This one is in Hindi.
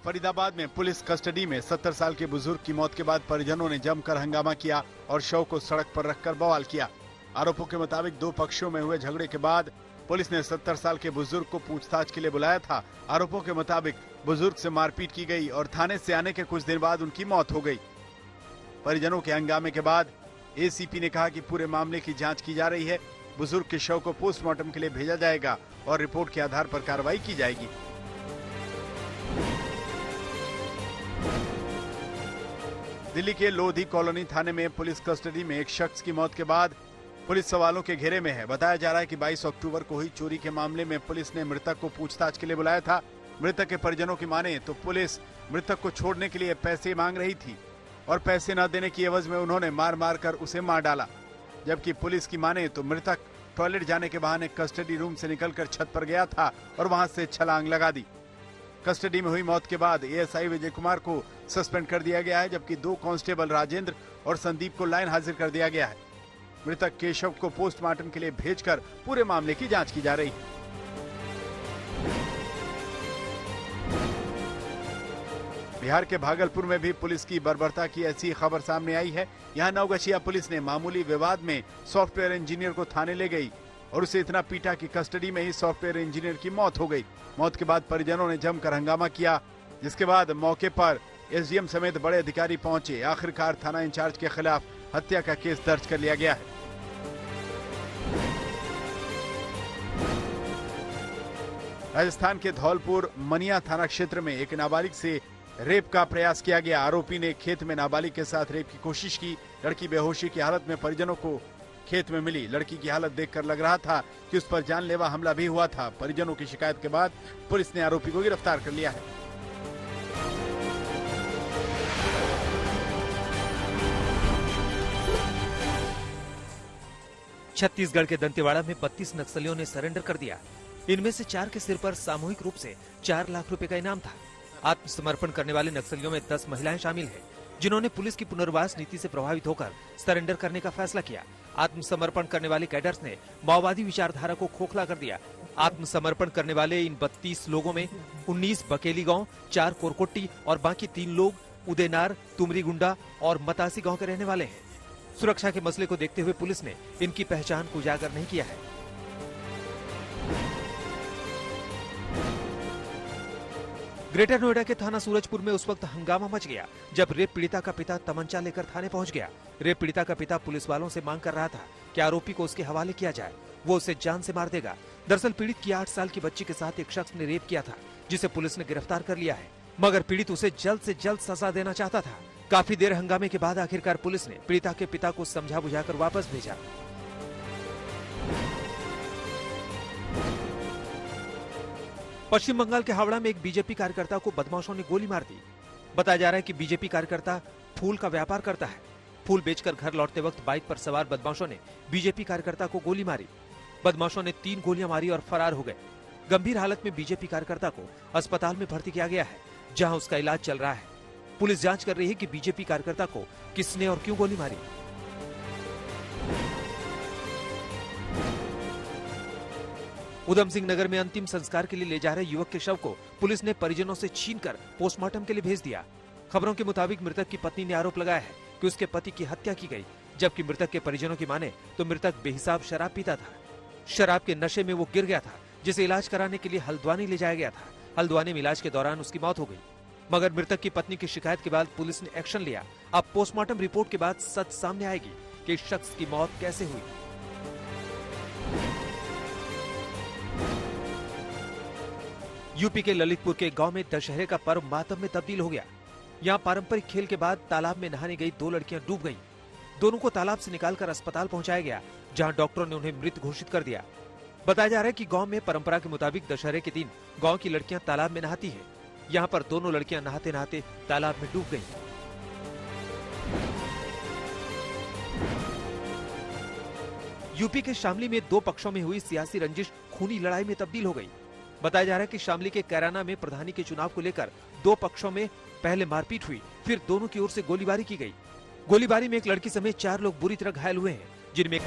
फरीदाबाद में पुलिस कस्टडी में 70 साल के बुजुर्ग की मौत के बाद परिजनों ने जमकर हंगामा किया और शव को सड़क पर रखकर बवाल किया। आरोपों के मुताबिक दो पक्षों में हुए झगड़े के बाद पुलिस ने 70 साल के बुजुर्ग को पूछताछ के लिए बुलाया था। आरोपों के मुताबिक बुजुर्ग से मारपीट की गई और थाने से आने के कुछ दिन बाद उनकी मौत हो गई। परिजनों के हंगामे के बाद एसीपी ने कहा कि पूरे मामले की जांच की जा रही है। बुजुर्ग के शव को पोस्टमार्टम के लिए भेजा जाएगा और रिपोर्ट के आधार पर कार्रवाई की जाएगी। दिल्ली के लोधी कॉलोनी थाने में पुलिस कस्टडी में एक शख्स की मौत के बाद पुलिस सवालों के घेरे में है। बताया जा रहा है कि 22 अक्टूबर को हुई चोरी के मामले में पुलिस ने मृतक को पूछताछ के लिए बुलाया था। मृतक के परिजनों की माने तो पुलिस मृतक को छोड़ने के लिए पैसे मांग रही थी और पैसे न देने की एवज में उन्होंने मार मार कर उसे मार डाला। जबकि पुलिस की माने तो मृतक टॉयलेट जाने के बहाने कस्टडी रूम से निकलकर छत पर गया था और वहां से छलांग लगा दी। कस्टडी में हुई मौत के बाद एएसआई विजय कुमार को सस्पेंड कर दिया गया है, जबकि दो कांस्टेबल राजेंद्र और संदीप को लाइन हाजिर कर दिया गया है। मृतक के शव को पोस्टमार्टम के लिए भेजकर पूरे मामले की जांच की जा रही है। बिहार के भागलपुर में भी पुलिस की बर्बरता की ऐसी खबर सामने आई है। यहां नवगछिया पुलिस ने मामूली विवाद में सॉफ्टवेयर इंजीनियर को थाने ले गई और उसे इतना पीटा कि कस्टडी में ही सॉफ्टवेयर इंजीनियर की मौत हो गई। मौत के बाद परिजनों ने जमकर हंगामा किया, जिसके बाद मौके पर एसडीएम समेत बड़े अधिकारी पहुंचे। आखिरकार थाना इंचार्ज के खिलाफ हत्या का केस दर्ज कर लिया गया है। राजस्थान के धौलपुर मनिया थाना क्षेत्र में एक नाबालिग से रेप का प्रयास किया गया। आरोपी ने खेत में नाबालिग के साथ रेप की कोशिश की। लड़की बेहोशी की हालत में परिजनों को खेत में मिली। लड़की की हालत देखकर लग रहा था कि उस पर जानलेवा हमला भी हुआ था। परिजनों की शिकायत के बाद पुलिस ने आरोपी को गिरफ्तार कर लिया है। छत्तीसगढ़ के दंतेवाड़ा में 32 नक्सलियों ने सरेंडर कर दिया। इनमें से 4 के सिर पर सामूहिक रूप से 4 लाख रुपए का इनाम था। आत्मसमर्पण करने वाले नक्सलियों में 10 महिलाएं शामिल हैं, जिन्होंने पुलिस की पुनर्वास नीति से प्रभावित होकर सरेंडर करने का फैसला किया। आत्मसमर्पण करने वाले कैडर्स ने माओवादी विचारधारा को खोखला कर दिया। आत्मसमर्पण करने वाले इन 32 लोगों में 19 बकेली गांव, 4 कोरकोट्टी और बाकी 3 लोग उदयनार, तुमरीगुंडा और मतासी गांव के रहने वाले हैं। सुरक्षा के मसले को देखते हुए पुलिस ने इनकी पहचान को उजागर नहीं किया है। ग्रेटर नोएडा के थाना सूरजपुर में उस वक्त हंगामा मच गया जब रेप पीड़िता का पिता तमंचा लेकर थाने पहुंच गया। रेप पीड़िता का पिता पुलिस वालों से मांग कर रहा था कि आरोपी को उसके हवाले किया जाए, वो उसे जान से मार देगा। दरअसल पीड़ित की 8 साल की बच्ची के साथ एक शख्स ने रेप किया था, जिसे पुलिस ने गिरफ्तार कर लिया है, मगर पीड़ित उसे जल्द से जल्द सजा देना चाहता था। काफी देर हंगामे के बाद आखिरकार पुलिस ने पीड़िता के पिता को समझा बुझाकर वापस भेजा। पश्चिम बंगाल के हावड़ा में एक बीजेपी कार्यकर्ता को बदमाशों ने गोली मार दी। बताया जा रहा है कि बीजेपी कार्यकर्ता फूल का व्यापार करता है। फूल बेचकर घर लौटते वक्त बाइक पर सवार बदमाशों ने बीजेपी कार्यकर्ता को गोली मारी। बदमाशों ने 3 गोलियां मारी और फरार हो गए। गंभीर हालत में बीजेपी कार्यकर्ता को अस्पताल में भर्ती किया गया है, जहां उसका इलाज चल रहा है। पुलिस जांच कर रही है कि बीजेपी कार्यकर्ता को किसने और क्यों गोली मारी। उधम सिंह नगर में अंतिम संस्कार के लिए ले जा रहे युवक के शव को पुलिस ने परिजनों से छीनकर पोस्टमार्टम के लिए भेज दिया। खबरों के मुताबिक मृतक की पत्नी ने आरोप लगाया है कि उसके पति की हत्या की गई, जबकि मृतक के परिजनों की माने तो मृतक बेहिसाब शराब पीता था। शराब के नशे में वो गिर गया था, जिसे इलाज कराने के लिए हल्द्वानी ले जाया गया था। हल्द्वानी में इलाज के दौरान उसकी मौत हो गई, मगर मृतक की पत्नी की शिकायत के बाद पुलिस ने एक्शन लिया। अब पोस्टमार्टम रिपोर्ट के बाद सच सामने आएगी कि इस शख्स की मौत कैसे हुई। यूपी के ललितपुर के गांव में दशहरे का पर्व मातम में तब्दील हो गया। यहां पारंपरिक खेल के बाद तालाब में नहाने गई 2 लड़कियां डूब गईं। दोनों को तालाब से निकालकर अस्पताल पहुंचाया गया, जहां डॉक्टरों ने उन्हें मृत घोषित कर दिया। बताया जा रहा है कि गांव में परंपरा के मुताबिक दशहरे के दिन गांव की लड़कियां तालाब में नहाती हैं। यहां पर दोनों लड़कियां नहाते नहाते तालाब में डूब गईं। यूपी के शामली में 2 पक्षों में हुई सियासी रंजिश खूनी लड़ाई में तब्दील हो गई। बताया जा रहा है कि शामली के कैराना में प्रधानी के चुनाव को लेकर 2 पक्षों में पहले मारपीट हुई, फिर दोनों की ओर से गोलीबारी की गई। गोलीबारी में एक लड़की समेत 4 लोग बुरी तरह घायल हुए हैं, जिनमें